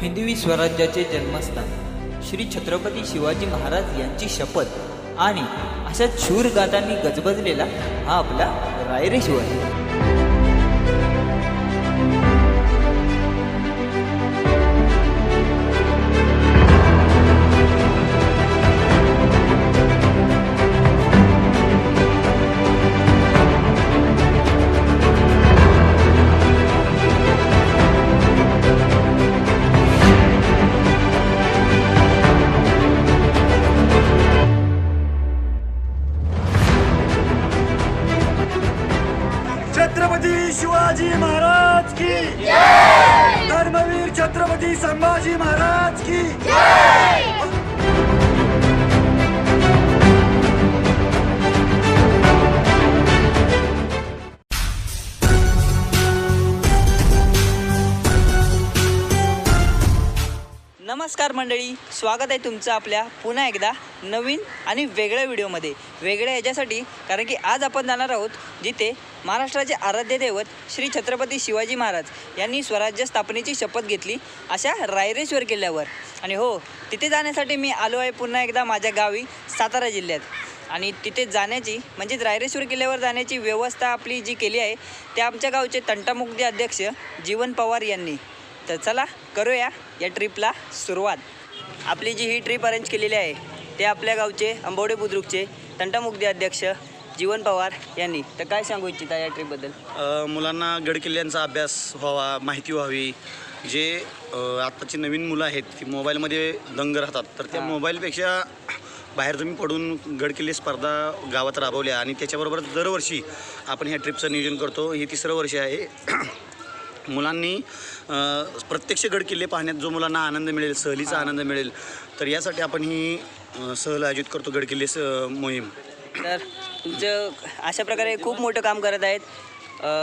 हिंदवी स्वराज्याचे जन्मस्थान श्री छत्रपती शिवाजी महाराज यांची शपथ आणि अशाच शूर गाथांनी गजबजलेला हा आपला रायरेश्वर. छत्रपती शिवाजी महाराज की धर्मवीर छत्रपती संभाजी महाराज की नमस्कार मंडळी, स्वागत आहे तुमचं आपल्या पुन्हा एकदा नवीन आणि वेगळ्या व्हिडिओमध्ये. वेगळ्या याच्यासाठी कारण की आज आपण जाणार आहोत जिथे महाराष्ट्राचे आराध्य दैवत श्री छत्रपती शिवाजी महाराज यांनी स्वराज्य स्थापनेची शपथ घेतली अशा रायरेश्वर किल्ल्यावर. आणि हो, तिथे जाण्यासाठी मी आलो आहे पुन्हा एकदा माझ्या गावी सातारा जिल्ह्यात. आणि तिथे जाण्याची म्हणजेच रायरेश्वर किल्ल्यावर जाण्याची व्यवस्था आपली जी केली आहे ते आमच्या गावचे तंटामुक्ती अध्यक्ष जीवन पवार यांनी. तर चला करूया या ट्रिपला सुरुवात. आपली जी ही ट्रिप अरेंज केलेली आहे ते आपल्या गावचे अंबवडे बुद्रुकचे तंटामुक्ती अध्यक्ष जीवन पवार यांनी. तर काय सांगू इच्छिता या ट्रिपबद्दल? मुलांना गडकिल्ल्यांचा अभ्यास व्हावा, माहिती व्हावी. जे आत्ताची नवीन मुलं आहेत ती मोबाईलमध्ये दंग राहतात, तर त्या मोबाईलपेक्षा बाहेर तुम्ही पडून गडकिल्ले स्पर्धा गावात राबवल्या आणि त्याच्याबरोबर दरवर्षी आपण ह्या ट्रिपचं नियोजन करतो. हे 3रं वर्ष आहे. मुलांनी प्रत्यक्ष गडकिल्ले पाहण्यात जो मुलांना आनंद मिळेल, सहलीचा आनंद मिळेल, तर यासाठी आपण ही सहल आयोजित करतो, गडकिल्ले मोहीम. तर तुमचं अशा प्रकारे खूप मोठं काम करत आहेत.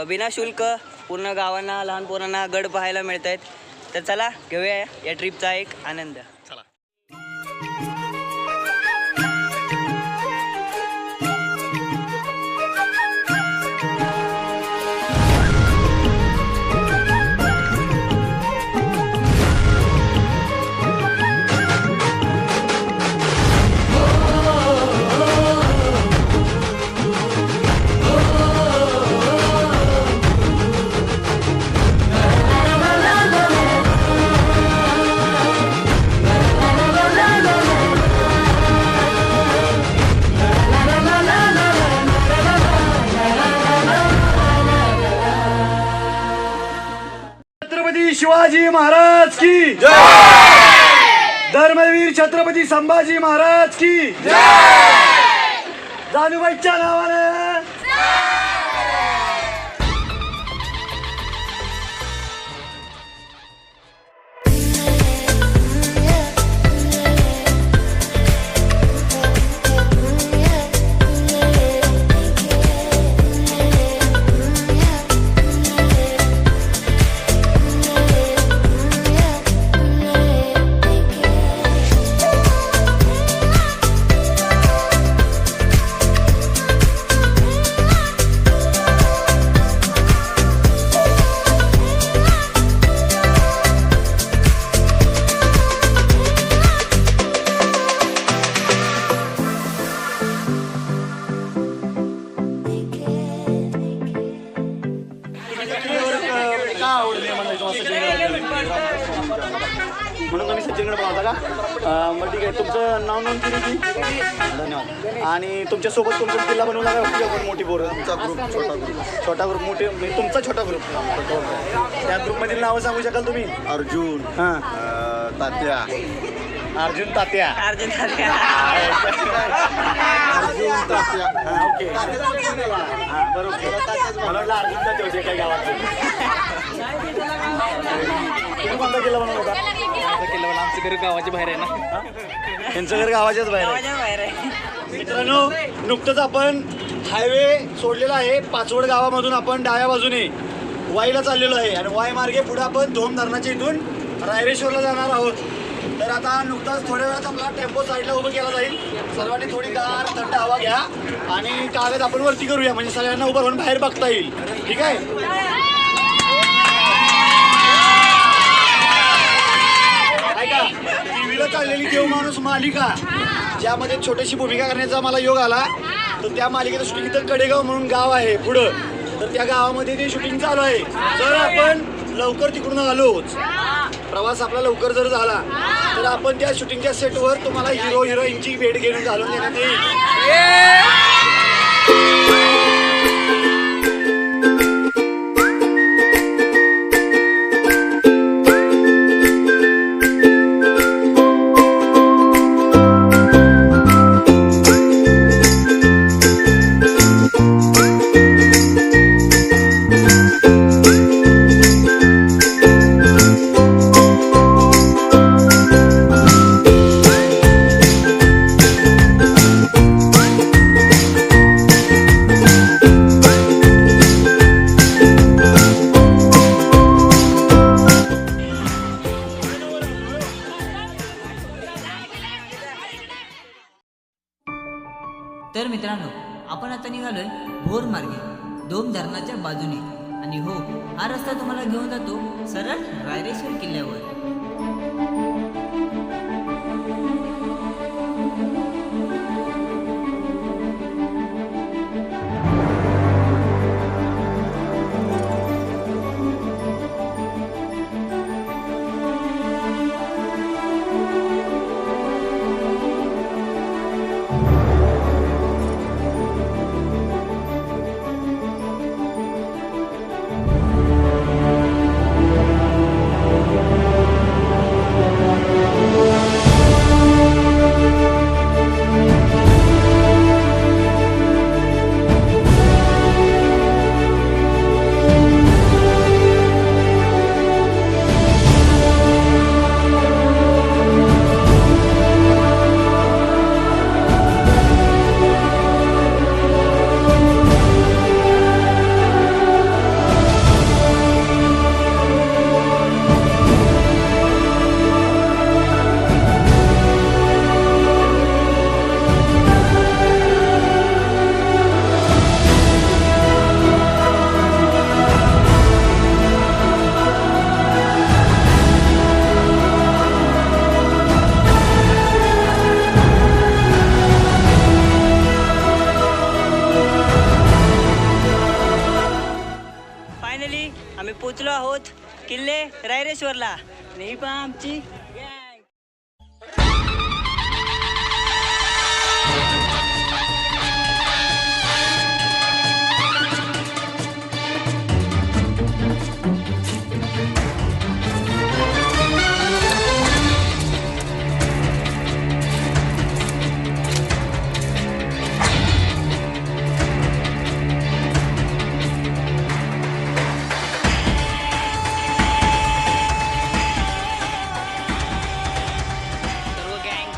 विनाशुल्क पूर्ण गावांना, लहान पोरांना गड पाहायला मिळत आहेत. तर चला घेऊया या ट्रिपचा एक आनंद. चला. छत्रपती शिवाजी महाराज की धर्मवीर छत्रपती संभाजी महाराज की जानुबाईच्या नावाने. म्हणून तुम्ही सज्जनगड पाहता का? मग ठीक आहे, तुमचं नाव नोंद केली की धन्यवाद. आणि तुमच्यासोबत तुमचा किल्ला बनवला का? पण मोठी बोर, तुमचा ग्रुप, छोटा ग्रुप, मोठे म्हणजे तुमचा छोटा ग्रुप. त्या ग्रुपमधील नावं सांगू शकाल तुम्ही? अर्जुन, तात्या, अर्जुन तात्या. अर्जुन तात्या. अर्जुन तात्या. ओके, हां बरोबर. मला वाटलं अर्जुन तात्या होते काही गावात. तुम्ही कोणता किल्ला बनवला होता? किल्ला आमचं घर गावाच्या बाहेर आहे ना. त्यांचं घर गावाच्याच बाहेर आहे. गावाच्या बाहेर आहे. मित्रांनो, नुकतंच आपण हायवे सोडलेला आहे. पाचवड गावामधून आपण डाव्या बाजूने वाईला चाललेलो आहे आणि वाय मार्गे पुढे आपण धोम धरणाच्या इथून रायरेश्वरला जाणार आहोत. तर आता नुकताच थोड्या वेळात आपला टेम्पो साईडला उभं केला जाईल. सर्वांनी थोडी गार थंड हवा घ्या आणि कागद आपण वरती करूया म्हणजे सगळ्यांना उभं राहून बाहेर बघता येईल. ठीक आहे. मालिका ज्यामध्ये छोटीशी भूमिका करण्याचा मला योग आला. तर त्या मालिकेचं शूटिंग इथं कडेगाव म्हणून गाव आहे पुढं. तर त्या गावामध्ये ते शूटिंग चालू आहे. जर आपण लवकर तिकडून आलोच, प्रवास आपला लवकर जर झाला तर आपण त्या शूटिंगच्या सेटवर तुम्हाला हिरो हिरोईनची भेट घेऊन घालून देण्यात येईल. तर मित्रांनो, आपण आता निघालोय भोर मार्गे दोम धरणाच्या बाजूने. आणि हो, हा रस्ता तुम्हाला घेऊन जातो सरळ रायरेश्वर किल्ल्यावर. आम्ही पोचलो आहोत किल्ले रायरेश्वरला. आणि ही पहा आमची गँग.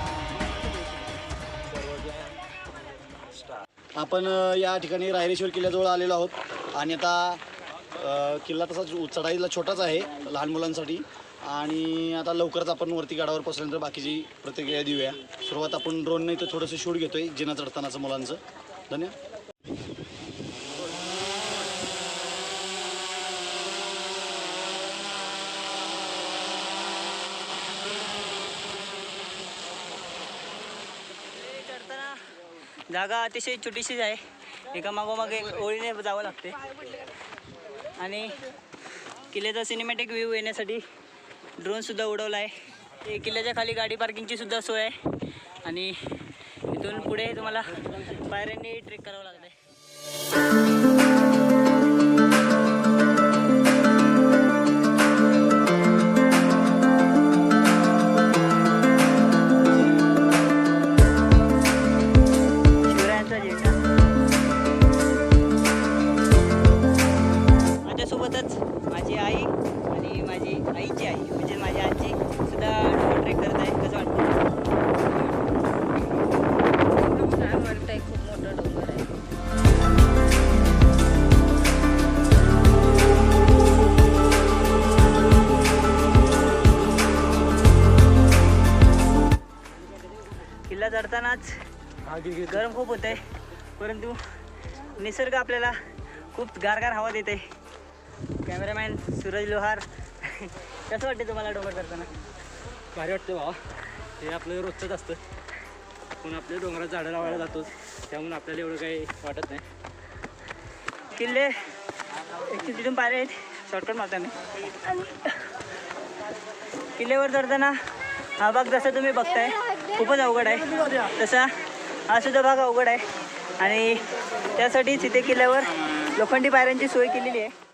आपण या ठिकाणी रायरेश्वर किल्ल्याजवळ आलेलो आहोत. आणि आता किल्ला तसा चढाईला छोटाच आहे लहान मुलांसाठी. आणि आता लवकरच आपण वरती गडावर पोचल्यानंतर बाकीची प्रतिक्रिया देऊया. सुरुवात आपण ड्रोनने इथं थोडंसं शूट घेतोय जिना चढतानाचं मुलांचं. धन्यवाद. जागा अतिशय छोटीशीच आहे. एका मागोमाग एक ओळीने जावं लागते. आणि किल्ल्याचा सिनेमॅटिक व्ह्यू येण्यासाठी ड्रोनसुद्धा उडवला आहे. किल्ल्याच्या खाली गाडी पार्किंगची सुद्धा सोय आहे. आणि इथून पुढे तुम्हाला पायऱ्यांनी ट्रेक करावं लागतं आहे. माझी आई आणि माझी आईची आई म्हणजे माझी आजी सुद्धा डोंगर ट्रेक करत आहे. कसं वाटतं? खूप मोठा डोंगर आहे. किल्ला चढतानाच गरम खूप होत आहे, परंतु निसर्ग आपल्याला खूप गारगार हवा देते. कॅमेरामॅन सूरज लोहार, कसं वाटते तुम्हाला डोंगर करताना? भारी वाटते भावा. हे आपलं रोजचंच असतं. पण आपल्या डोंगरात झाडं लावायला जातोच, त्यामुळे आपल्याला एवढं काही वाटत नाही. किल्ले एक तिथून पायऱ्या आहेत, शॉर्टकट मारतो मी. किल्ल्यावर चढताना हा भाग जसा तुम्ही बघताय खूपच अवघड आहे, तसा हा सुद्धा भाग अवघड आहे. आणि त्यासाठीच इथे किल्ल्यावर लोखंडी पायऱ्यांची सोय केलेली आहे.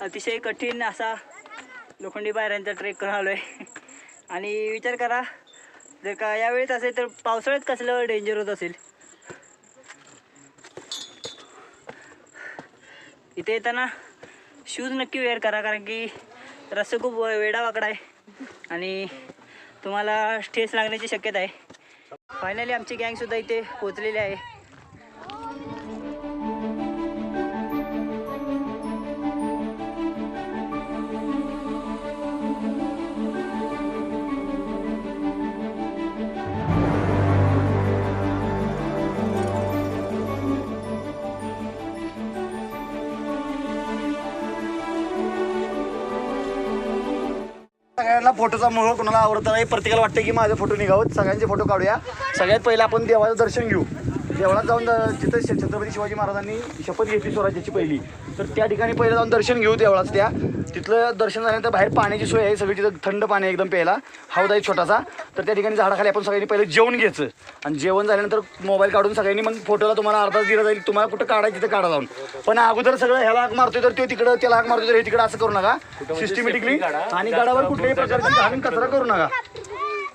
अतिशय कठीण असा लोखंडी पायऱ्यांचा ट्रेक करून आलो आहे. आणि विचार करा, जर का यावेळेस असेल तर पावसाळ्यात कसलं डेंजर होत असेल. इथे येताना शूज नक्की वेअर करा, कारण की रस्ता खूप वेडावाकडा आहे आणि तुम्हाला ठेस लागण्याची शक्यता आहे. फायनली आमची गँगसुद्धा इथे पोचलेली आहे. सगळ्यांना फोटोचा मोह कोणाला आवडत नाही, प्रत्येकाला वाटतं की माझे फोटो निघावत. सगळ्यांचे फोटो काढूया. सगळ्यात पहिले आपण देवाचं दर्शन घेऊ. देवळात जाऊन जिथं छत्रपती शिवाजी महाराजांनी शपथ घेतली स्वराज्याची पहिली, तर त्या ठिकाणी पहिलं जाऊन दर्शन घेऊ देवळात. तिथलं दर्शन झाल्यानंतर बाहेर पाण्याची सोय आहे सगळी, तिथं थंड पाणी एकदम प्यायला, हौद आहे छोटासा. तर त्या ठिकाणी झाडाखाली आपण सगळ्यांनी पहिलं जेवण घ्यायचं आणि जेवण झाल्यानंतर मोबाईल काढून सगळ्यांनी मग फोटोला तुम्हाला अर्धा दिला जाईल. तुम्हाला कुठं काढायचं तिथं काढा जाऊन. पण अगोदर सगळं ह्याला हाक मारतोय तर तो तिकडं, त्याला हाक मारतोय तर हे तिकडं, असं करू नका सिस्टमॅटिकली. आणि गडावर कुठल्याही प्रकारची घाण कचरा करू नका.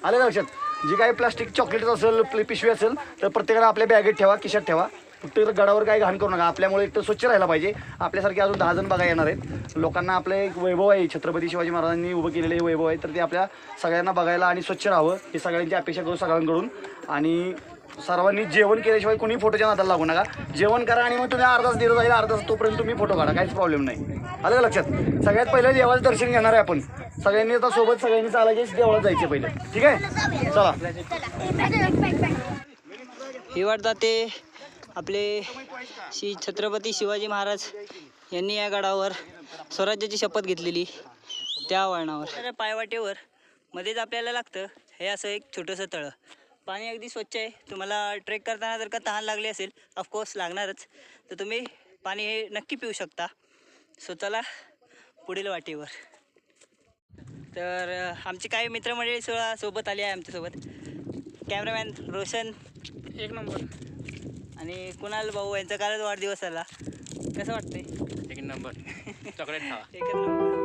आलं लक्षात? जी काही प्लास्टिक चॉकलेट असेल, पिशवी असेल, तर प्रत्येकाला आपल्या बॅगेत ठेवा, खिशात ठेवा. फक्त गडावर काही घाण करू नका. आपल्यामुळे एक तर स्वच्छ राहायला पाहिजे. आपल्यासारखे अजून 10 जण बघा येणार आहेत. लोकांना आपलं एक वैभव आहे, छत्रपती शिवाजी महाराजांनी उभं केलेलं हे वैभव आहे, तर ते आपल्या सगळ्यांना बघायला आणि स्वच्छ राहावं ही सगळ्यांची अपेक्षा करू सगळ्यांकडून. आणि सर्वांनी जेवण केल्याशिवाय कोणी फोटोच्या नादाला लागू नका. जेवण करा आणि मग तुम्ही अर्धा तास जाईल, अर्धा तास तोपर्यंत तुम्ही फोटो काढा, काहीच प्रॉब्लेम नाही. आलं का लक्षात? सगळ्यात पहिलं देवाचं दर्शन घेणार आहे आपण सगळ्यांनी. आता सोबत सगळ्यांनी चालायचे, देवळात जायचे पहिले. ठीक आहे, चला. हे वाटतं ते आपले छत्रपती शिवाजी महाराज यांनी या गडावर स्वराज्याची शपथ घेतलेली त्या वळणावर, पायवाटेवर मध्येच आपल्याला लागतं हे असं एक छोटंसं तळं. पाणी अगदी स्वच्छ आहे. तुम्हाला ट्रेक करताना जर का तहान लागली असेल, ऑफकोर्स लागणारच, तर तुम्ही पाणी हे नक्की पिऊ शकता. स्वतःला पुढील वाटेवर. तर आमची काही मित्रमंडळी सोबत आली आहे आमच्यासोबत. कॅमेरामॅन रोशन एक नंबर. आणि कुणाल भाऊ यांचा कालच वाढदिवस आला. कसं वाटतंय? एक नंबर. चॉकलेट खावा. एकच नंबर.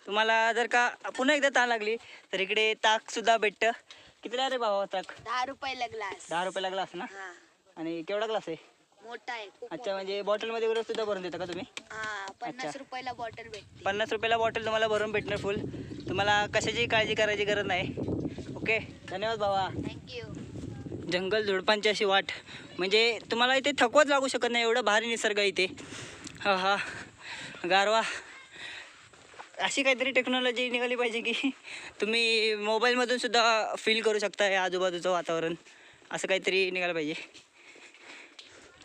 तुम्हाला जर का पुन्हा एकदा तहान लागली तर इकडे ताक सुद्धा भेटतं. कितीला रे बाबा ताक? 10 रुपयाला ग्लास. 10 रुपयाला ग्लास ना? हा, आणि केवढा ग्लास आहे? मोठा आहे खूप. अच्छा, म्हणजे बॉटलमध्ये वगैरे सुद्धा भरून देता का तुम्ही? हा, 50 अच्छा. रुपयाला बॉटल भेटते. 50 रुपयाला बॉटल तुम्हाला भरून भेटणार फुल. तुम्हाला कशाची काळजी करायची गरज नाही. ओके, धन्यवाद बाबा. थँक्यू. जंगल झुडपांची अशी वाट, म्हणजे तुम्हाला इथे थकवाच लागू शकत नाही, एवढं भारी निसर्ग आहे इथे. हा हा, गारवा. अशी काहीतरी टेक्नॉलॉजी निघाली पाहिजे की तुम्ही मोबाईलमधून सुद्धा फील करू शकता हे आजूबाजूचं वातावरण. असं काहीतरी निघालं पाहिजे.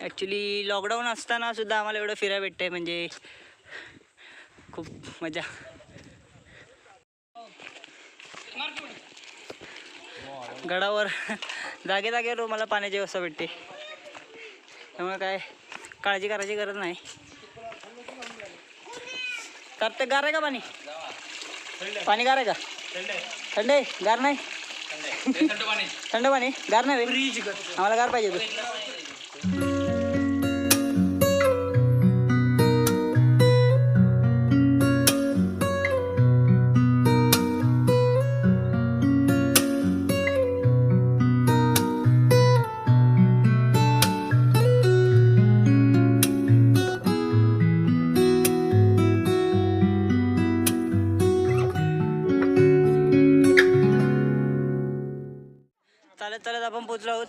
ॲक्च्युली लॉकडाऊन असताना सुद्धा आम्हाला एवढं फिरायला भेटतं आहे, म्हणजे खूप मजा. गडावर जागे जागेवर मला पाण्याची व्यवस्था भेटते, त्यामुळे काय काळजी करायची गरज नाही. कार्तिक गार आहे का पाणी? पाणी गार आहे का? थंड आहे? गार नाही? थंड पाणी गार नाही होय? आम्हाला गार पाहिजे तू. चालत चालत आपण पोचलो आहोत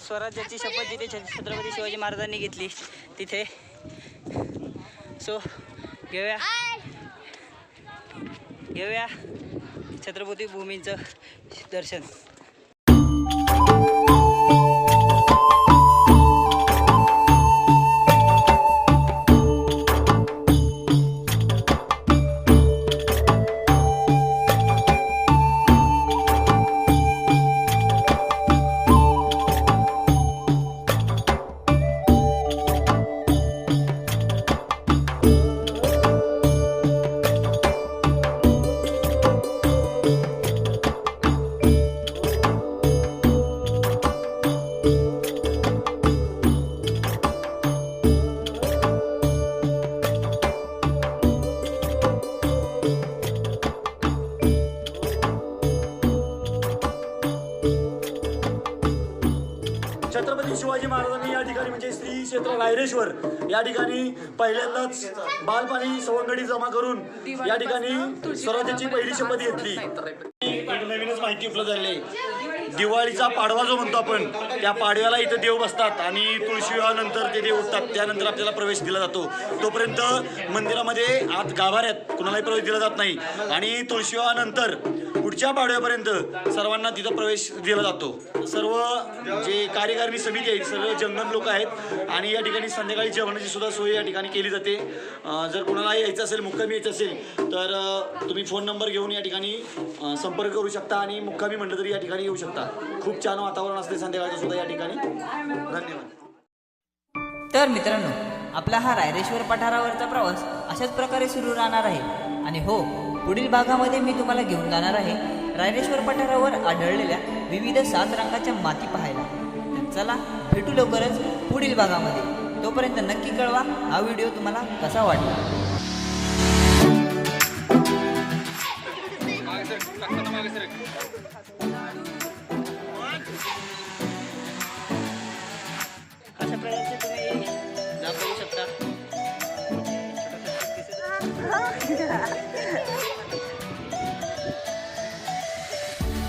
स्वराज्याची शपथ जिथे छत्रपती शिवाजी महाराजांनी घेतली तिथे. सो घेऊया छत्रपती भूमींचं दर्शन. छत्रपती शिवाजी महाराजांनी या ठिकाणी म्हणजे श्री क्षेत्र रायरेश्वर या ठिकाणी पहिल्यांदाच बालपाणी सवंगडी जमा करून या ठिकाणी स्वराज्याची पहिली शपथ घेतली. एक नवीनच माहिती उपलब्ध झाली आहे. दिवाळीचा पाडवा जो म्हणतो आपण, त्या पाडव्याला इथं देव बसतात आणि तुळशी विवाहानंतर ते देव उठतात. त्यानंतर आपल्याला प्रवेश दिला जातो. तोपर्यंत मंदिरामध्ये आत गाभाऱ्यात कुणालाही प्रवेश दिला जात नाही आणि तुळशी विवाहानंतर पुढच्या पाडव्यापर्यंत सर्वांना तिथं प्रवेश दिला जातो. सर्व जे कार्यकारिणी समिती आहे सर्व जंगम लोक आहेत आणि या ठिकाणी संध्याकाळी जेवणाची सुद्धा सोय या ठिकाणी केली जाते. जर कोणाला यायचं असेल, मुक्कामी यायचं असेल तर तुम्ही फोन नंबर घेऊन या ठिकाणी संपर्क करू शकता आणि मुक्कामी म्हटलं तरी या ठिकाणी येऊ शकता. खूप छान वातावरण असते संध्याकाळचं सुद्धा या ठिकाणी. धन्यवाद. तर मित्रांनो, आपला हा रायरेश्वर पठारावरचा प्रवास अशाच प्रकारे सुरू राहणार आहे. आणि हो, पुढील भागामध्ये मी तुम्हाला घेऊन जाणार आहे रायरेश्वर पठारावर आढळलेल्या विविध 7 रंगाच्या माती पाहायला. तर चला भेटू लवकरच पुढील भागामध्ये. तोपर्यंत नक्की कळवा हा व्हिडिओ तुम्हाला कसा वाटला. अशा प्रकारचे तुम्ही बघू शकता.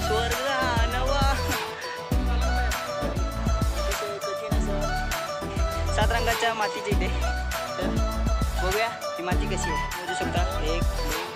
स्वर्ग नवा 7 रंगाच्या मातीचे इथे. तर बघूया ही माती कशी आहे. बघू शकता. 1 2